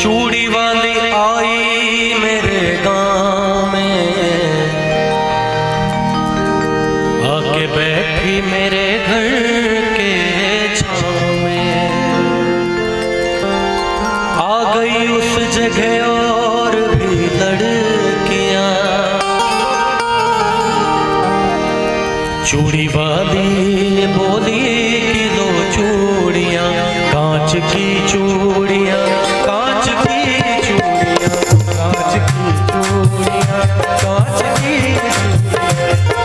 चूड़ी वाली आई मेरे गाँव में, आके बैठी मेरे घर के छाँव में। आ गई उस जगह और भी लड़कियाँ, चूड़ी वाली बोली कि लो चूड़ियाँ, कांच की चूड़ियाँ, कांच की चूड़ियाँ, कांच की चूड़ियाँ,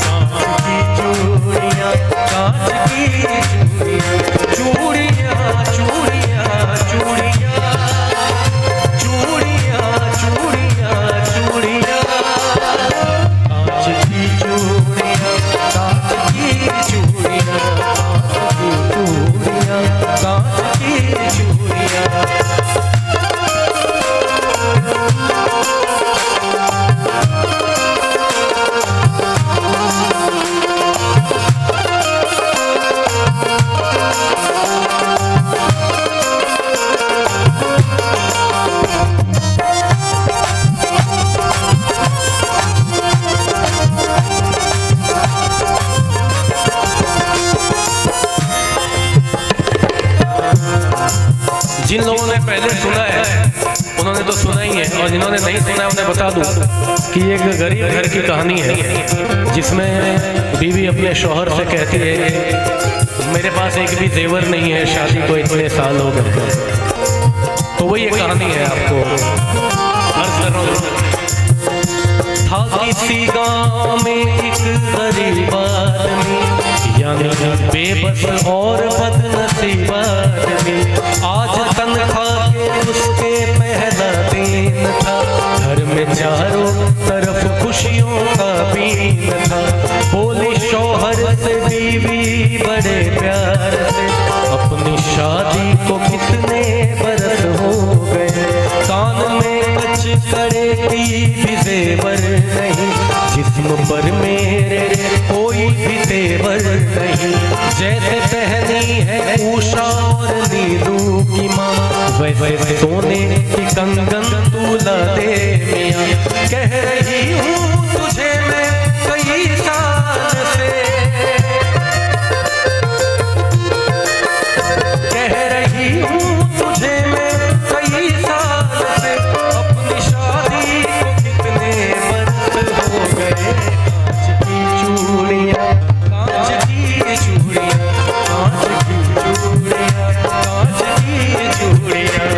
कांच की चूड़ियाँ, कांच की चूड़ियाँ, चूड़ियाँ चूड़ियाँ चूड़ियाँ, चूड़ियाँ चूड़ियाँ चूड़ियाँ, कांच की चूड़ियाँ, कांच की चूड़ियाँ, कांच की चूड़ियाँ। जिन लोगों ने पहले सुना है उन्होंने तो सुना ही है, और जिन्होंने नहीं सुना है उन्हें बता दूं कि एक गरीब घर की कहानी है, जिसमें बीवी अपने शौहर से कहती है मेरे पास एक भी जेवर नहीं है, शादी को इतने साल हो गए। तो वही एक कहानी है, आपको अर्ज कर रहा हूं। था किसी गाँव में एक गरीब आदमी, यानी बेबस और बदनसीब आदमी। आज तनख्वाह के उसके पहला दिन था, घर में चारों तरफ खुशियों का बीन था। बोली शौहर से बीवी बड़े प्यार से, अपनी शादी को कितने बरस हो गए। कान में कच करेगी भी जेवर नहीं, जिस्म पर मेरे कोई भी तेवर नहीं। जैसे पहनी है उषा और नीलू की माँ, वैसे सोने की कंगन तू ला दे मियाँ। कह रही हूँ तुझे मैं कई साल से, कह रही हूँ तुझे मैं कई साल से, अपनी शादी को कितने बरस हो गए। कांच की चूड़ियाँ, कांच की चूड़ियाँ, कांच की चूड़ियाँ, कांच की चूड़ियाँ।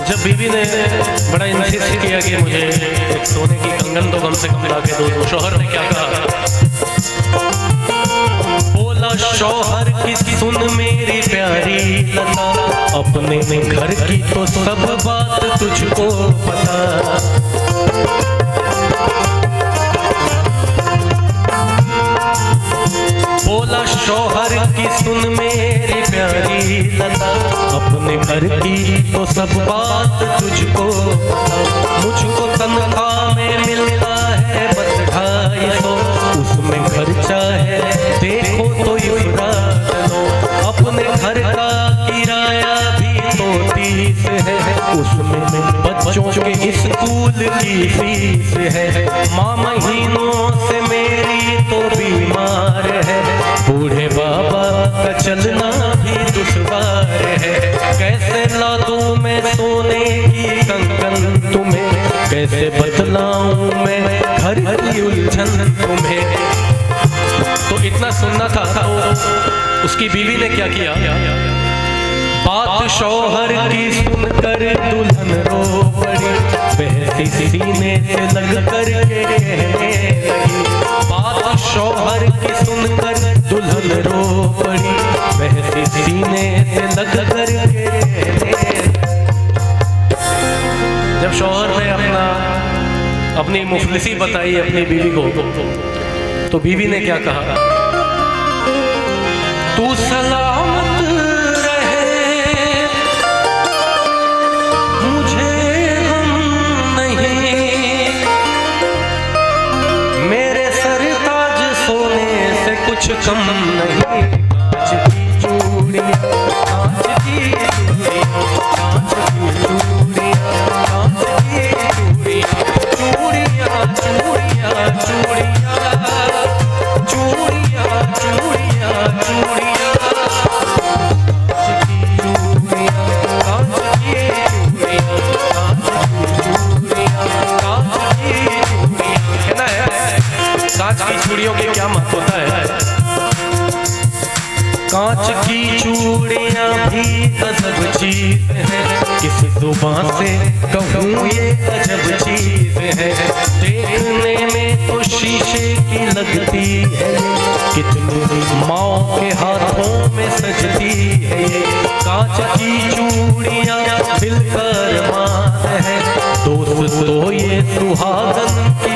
जब बीवी ने बड़ा इंसिस्ट किया कि मुझे एक सोने की कंगन तो कम से कम ला के दो, तो शौहर ने क्या कहा? बोला शौहर की सुन मेरी प्यारी लता, अपने घर की तो सब बात तुझको पता। बोला शौहर की सुन मेरी प्यारी लता, अपने घर की तो सब बात तुझको पता। मुझको तनख्वाह में मिलता है बस 250, उसमें खर्चा है देखो तो इफरात लो। अपने घर का किराया भी तो 30 है, उसमें बच्चों के स्कूल की फीस है। माँ महीनों से मेरी तो बीमार है, बूढ़े बाबा का चलना भी दुश्वार है। कैसे ला दूं मैं सोने की कंगन तुम्हें, कैसे बतलाऊं मैं घर की उलझन तुम्हें। तो इतना सुनना था, तो उसकी बीवी ने क्या किया? बात शौहर की सुनकर दुल्हन रो पड़ी, बहती सीने से लग कर कहने लगी। बात शौहर की सुनकर दुल्हन रो पड़ी, अपनी मुफलिसी बताई अपनी बीवी को, तो बीवी ने क्या कहा, तू सलामत रहे मुझे गम नहीं, मेरे सर ताज सोने से कुछ कम नहीं, कांच की चूड़ियां, कांच की चूड़ियां, कांच की चूड़ियां, कांच की चूड़ियां, चूड़ियां, चूड़ियां, चूड़ियां, चूड़ियां, चूड़ियां, कांच की चूड़ियां, कांच की चूड़ियां, कांच की चूड़ियां, कांच की चूड़ियां। कहना है कांच की चूड़ियों के क्या महत्व होता है। कांच की चूड़ियां भी अजब चीज है, किस जुबान से कहूँ ये अजब चीज है, देखने में तो शीशे की लगती है, कितनी माँ के हाथों में सजती है, कांच की चूड़ियां दिल पर मान है, दोस्त तो ये सुहागन की